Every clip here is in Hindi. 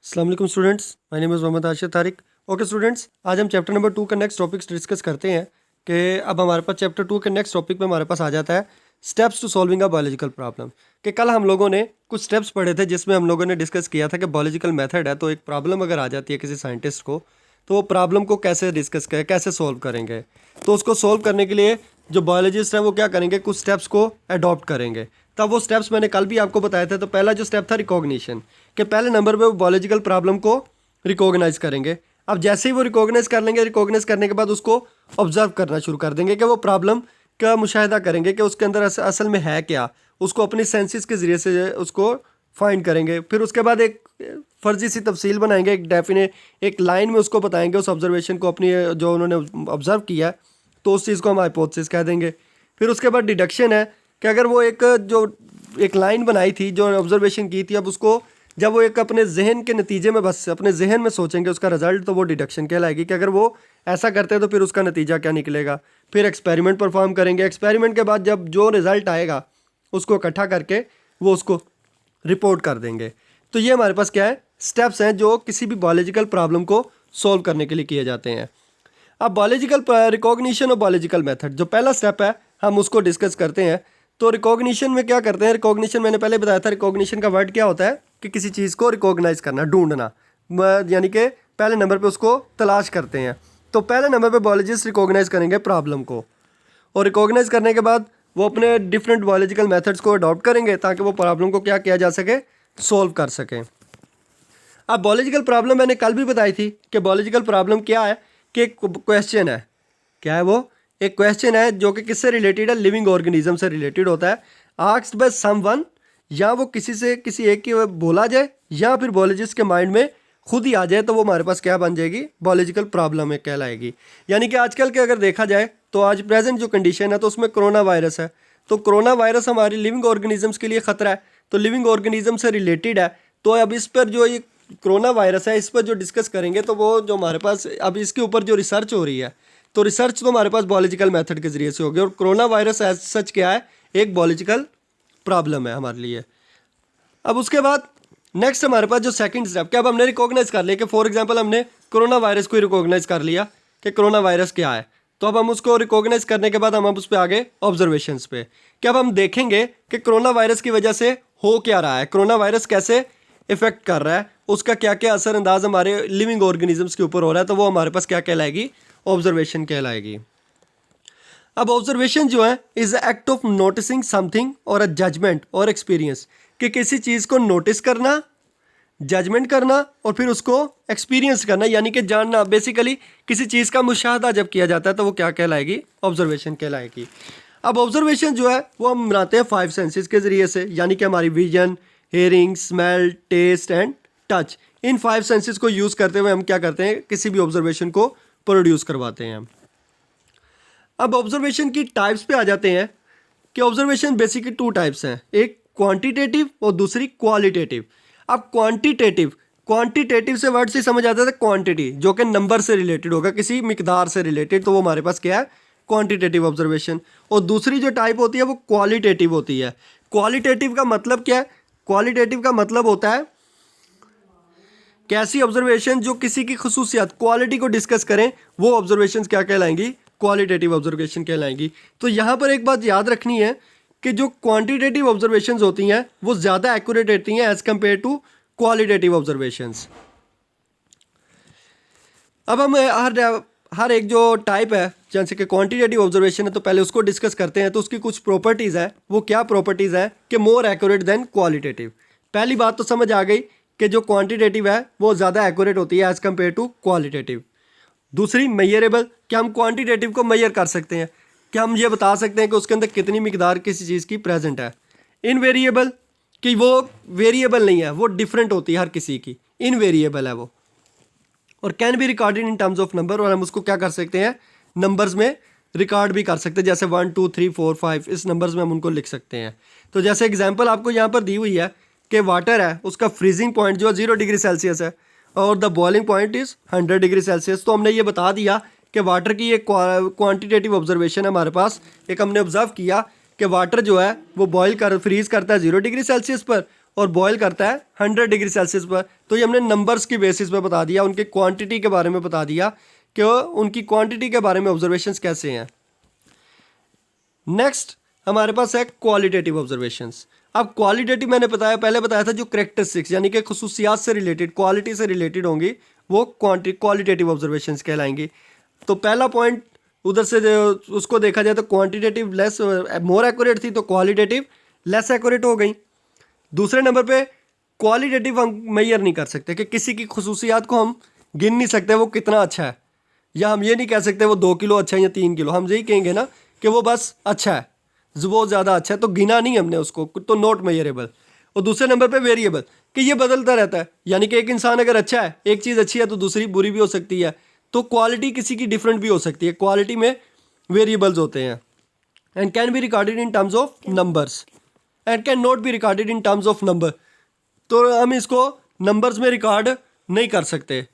अस्सलाम वालेकुम students, my name is Mohammad Ashir Tariq. Okay students, आज हम चैप्टर नंबर 2 का नेक्स्ट टॉपिक्स डिस्कस करते हैं कि अब हमारे पास चैप्टर 2 के नेक्स्ट टॉपिक में हमारे पास आ जाता है steps to solving a biological problem. कि कल हम लोगों ने कुछ स्टेप्स पढ़े थे जिसमें हम लोगों ने डिस्कस किया था कि बायोलॉजिकल मेथड है, तो एक प्रॉब्लम अगर आ जाती है किसी साइंटिस्ट को तो वो प्रॉब्लम को कैसे डिस्कस करें, कैसे सॉल्व करेंगे। तो उसको सॉल्व करने के लिए जो बायोलॉजिस्ट हैं वो क्या करेंगे, कुछ स्टेप्स को अडॉप्ट करेंगे। तब वो स्टेप्स मैंने कल भी आपको बताए थे। तो पहला जो स्टेप था रिकॉग्निशन, कि पहले नंबर पे वो बायोलॉजिकल प्रॉब्लम को रिकॉग्नाइज करेंगे। अब जैसे ही वो रिकॉग्नाइज कर लेंगे, रिकॉग्नाइज करने के बाद उसको ऑब्जर्व करना शुरू कर देंगे कि वो प्रॉब्लम का मुशाहिदा करेंगे कि उसके अंदर असल में है क्या। उसको अपनी सेंसेस के ज़रिए से उसको फाइंड करेंगे। फिर उसके बाद एक फर्जी सी तफसील बनाएंगे, एक डेफिनेट एक लाइन में उसको बताएंगे उस ऑब्जर्वेशन को, अपनी जो उन्होंने ऑब्जर्व किया है, तो उस चीज़ को हम हाइपोथेसिस कह देंगे। फिर उसके बाद डिडक्शन है कि अगर वो एक लाइन बनाई थी, जो ऑब्जर्वेशन की थी, अब उसको जब वो एक अपने जहन के नतीजे में बस अपने जहन में सोचेंगे उसका रिजल्ट, तो वो डिडक्शन कहलाएगी कि अगर वो ऐसा करते हैं तो फिर उसका नतीजा क्या निकलेगा। फिर एक्सपेरिमेंट परफॉर्म करेंगे। एक्सपेरिमेंट के बाद जब जो रिज़ल्ट आएगा उसको इकट्ठा करके वो उसको रिपोर्ट कर देंगे। तो ये हमारे पास क्या है, स्टेप्स हैं जो किसी भी बायोलॉजिकल प्रॉब्लम को सॉल्व करने के लिए किए जाते हैं। अब बायोलॉजिकल रिकॉग्निशन और बायोलॉजिकल मेथड, जो पहला स्टेप है हम उसको डिस्कस करते हैं। तो रिकॉग्निशन में क्या करते हैं, रिकॉग्निशन मैंने पहले बताया था, रिकॉग्निशन का वर्ड क्या होता है कि किसी चीज़ को रिकॉग्नाइज करना, ढूंढना, यानी कि पहले नंबर पे उसको तलाश करते हैं। तो पहले नंबर पे बायोलॉजिस्ट रिकॉग्नाइज करेंगे प्रॉब्लम को, और रिकॉग्नाइज करने के बाद वो अपने डिफरेंट बायोलॉजिकल मेथड्स को अडॉप्ट करेंगे ताकि वो प्रॉब्लम को क्या किया जा सके, सॉल्व कर सकें। अब बायोलॉजिकल प्रॉब्लम मैंने कल भी बताई थी कि बायोलॉजिकल प्रॉब्लम क्या है, कि एक क्वेश्चन है। क्या है वो? एक क्वेश्चन है जो कि किससे रिलेटेड है, लिविंग ऑर्गेनिज्म से रिलेटेड होता है। आस्क्ड बाय समवन, या वो किसी से किसी एक की बोला जाए या फिर बायोलॉजिस्ट के माइंड में खुद ही आ जाए, तो वो हमारे पास क्या बन जाएगी, बायोलॉजिकल प्रॉब्लम एक कहलाएगी। यानी कि आजकल के अगर देखा जाए तो आज प्रेजेंट जो कंडीशन है तो उसमें कोरोना वायरस है। तो कोरोना वायरस हमारी लिविंग ऑर्गेनिजम्स के लिए ख़तरा है, तो लिविंग ऑर्गेनिज्म से रिलेटेड है। तो अब इस पर जो ये कोरोना वायरस है इस पर जो डिस्कस करेंगे, तो वो जो हमारे पास अब इसके ऊपर जो रिसर्च हो रही है, तो रिसर्च तो हमारे पास बायोलॉजिकल मेथड के ज़रिए से होगी। और कोरोना वायरस एज सच क्या है, एक बायोलॉजिकल प्रॉब्लम है हमारे लिए। अब उसके बाद नेक्स्ट हमारे पास जो सेकंड स्टेप, क्या अब हमने रिकॉग्नाइज कर लिया कि फॉर एग्जांपल हमने कोरोना वायरस को रिकॉग्नाइज कर लिया कि कोरोना वायरस क्या है। तो अब हम उसको रिकॉग्नाइज करने के बाद हम उस पर आगे ऑब्जर्वेशंस पे, कि अब हम देखेंगे कि कोरोना वायरस की वजह से हो क्या रहा है, कोरोना वायरस कैसे इफेक्ट कर रहा है, उसका क्या क्या असरअंदाज हमारे लिविंग ऑर्गेनिजम्स के ऊपर हो रहा है। तो वो हमारे पास क्या कहलाएगी, ऑब्जर्वेशन कहलाएगी। अब ऑब्जर्वेशन जो है is act of noticing something और अ जजमेंट और एक्सपीरियंस, कि किसी चीज़ को नोटिस करना, जजमेंट करना और फिर उसको एक्सपीरियंस करना, यानी कि जानना। बेसिकली किसी चीज़ का मुशाहदा जब किया जाता है तो वो क्या कहलाएगी, ऑब्जर्वेशन कहलाएगी। अब ऑब्जर्वेशन जो है वो हम बनाते हैं 5 सेंसेस के ज़रिए से, यानी कि हमारी vision, hearing, smell, taste and touch. इन 5 सेंसेस को यूज़ करते हुए हम क्या करते हैं, किसी भी ऑब्जर्वेशन को प्रोड्यूस करवाते हैं। अब ऑब्जर्वेशन की टाइप्स पे आ जाते हैं कि ऑब्जर्वेशन बेसिकली 2 टाइप्स हैं, एक क्वांटिटेटिव और दूसरी क्वालिटेटिव। अब क्वांटिटेटिव से वर्ड से समझ आता है क्वांटिटी, जो कि नंबर से रिलेटेड होगा, किसी मिकदार से रिलेटेड, तो वो हमारे पास क्या है, क्वांटिटेटिव ऑब्जर्वेशन। और दूसरी जो टाइप होती है वो क्वालिटेटिव होती है। क्वालिटेटिव का मतलब क्या है, क्वालिटेटिव का मतलब होता है कैसी ऑब्जर्वेशन जो किसी की खसूसियात, क्वालिटी को डिस्कस करें, वो ऑब्जर्वेशन क्या कहलाएंगी, क्वालिटेटिव ऑब्जर्वेशन कहलाएंगी। तो यहाँ पर एक बात याद रखनी है कि जो क्वांटिटेटिव ऑब्जर्वेशंस होती हैं वो ज़्यादा एक्यूरेट रहती हैं as compare to qualitative observations. अब हम हर एक जो टाइप है, जैसे कि क्वांटिटेटिव ऑब्जर्वेशन है, तो पहले उसको डिस्कस करते हैं। तो उसकी कुछ प्रॉपर्टीज़ है, वो क्या प्रॉपर्टीज़ है कि मोर एक्यूरेट देन क्वालिटेटिव। पहली बात तो समझ आ गई कि जो क्वांटिटेटिव है वो ज़्यादा एक्यूरेट होती है एज कम्पेयर टू क्वालिटेटिव। दूसरी मेजरेबल, कि हम क्वांटिटेटिव को मेजर कर सकते हैं, कि हम ये बता सकते हैं कि उसके अंदर कितनी मिकदार किसी चीज़ की प्रेजेंट है। इनवेरिएबल, कि वो वेरिएबल नहीं है, वो डिफरेंट होती है हर किसी की, इनवेरिएबल है वो। और can be recorded in terms of number, और हम उसको क्या कर सकते हैं, नंबर्स में रिकॉर्ड भी कर सकते हैं, जैसे 1 2 3 4 5 इस नंबर्स में हम उनको लिख सकते हैं। तो जैसे एग्जांपल आपको यहाँ पर दी हुई है कि वाटर है, उसका फ्रीजिंग पॉइंट जो 0 डिग्री सेल्सियस है और the boiling point is 100 degree Celsius. तो हमने ये बता दिया कि वाटर की एक क्वांटिटेटिव ऑब्जर्वेशन है हमारे पास। एक हमने ऑब्जर्व किया कि वाटर जो है वो बॉयल फ्रीज करता है 0 डिग्री सेल्सियस पर, और बॉयल करता है 100 डिग्री सेल्सियस पर, तो ये हमने नंबर्स की बेसिस पर बता दिया, उनके क्वांटिटी के बारे में बता दिया कि उनकी क्वांटिटी के बारे में ऑब्जर्वेशंस कैसे हैं। नेक्स्ट हमारे पास है क्वालिटेटिव ऑब्जर्वेशंस। अब क्वालिटेटिव मैंने पहले बताया था जो करेक्टरिस्टिक्स यानी कि खुसूसियात से रिलेटेड, क्वालिटी से रिलेटेड होंगी, वो क्वालिटेटिव ऑब्जर्वेशंस कहलाएंगी। तो पहला पॉइंट उधर से उसको देखा जाए तो क्वांटिटेटिव लेस मोर एक्यूरेट थी, तो क्वालिटेटिव लेस एक्यूरेट हो गई। दूसरे नंबर पे क्वालिटेटिव हम मेजर नहीं कर सकते कि किसी की खुसूसियात को हम गिन नहीं सकते वो कितना अच्छा है, या हम ये नहीं कह सकते वो 2 किलो अच्छा है या 3 किलो, हम यही कहेंगे ना कि वो बस अच्छा है, वो ज़्यादा अच्छा है, तो गिना नहीं हमने उसको, तो नॉट मेजरेबल। और दूसरे नंबर पे वेरिएबल कि ये बदलता रहता है, यानी कि एक इंसान अगर अच्छा है, एक चीज़ अच्छी है तो दूसरी बुरी भी हो सकती है, तो क्वालिटी किसी की डिफरेंट भी हो सकती है, क्वालिटी में वेरिएबल्स होते हैं। And can be recorded in terms of numbers and can not be recorded in terms of number, तो हम इसको नंबर्स में रिकॉर्ड नहीं कर सकते,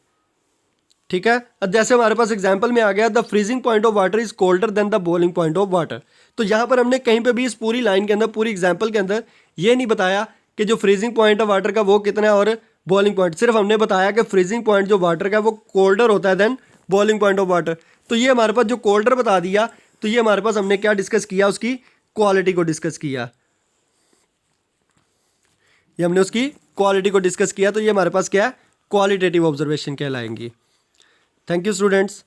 ठीक है। अब जैसे हमारे पास एग्जांपल में आ गया the freezing point of water is colder than the boiling point of water, तो यहाँ पर हमने कहीं पे भी इस पूरी लाइन के अंदर, पूरी एग्जांपल के अंदर ये नहीं बताया कि जो फ्रीजिंग पॉइंट ऑफ वाटर का वो कितना है और बॉइलिंग पॉइंट, सिर्फ हमने बताया कि फ्रीजिंग पॉइंट जो वाटर का है वो कोल्डर होता है than boiling point of water. तो ये हमारे पास जो कोल्डर बता दिया, तो ये हमारे पास हमने क्या डिस्कस किया, उसकी क्वालिटी को डिस्कस किया, ये हमने उसकी क्वालिटी को डिस्कस किया, तो ये हमारे पास क्या है, क्वालिटेटिव ऑब्जर्वेशन कहलाएंगी। Thank you students.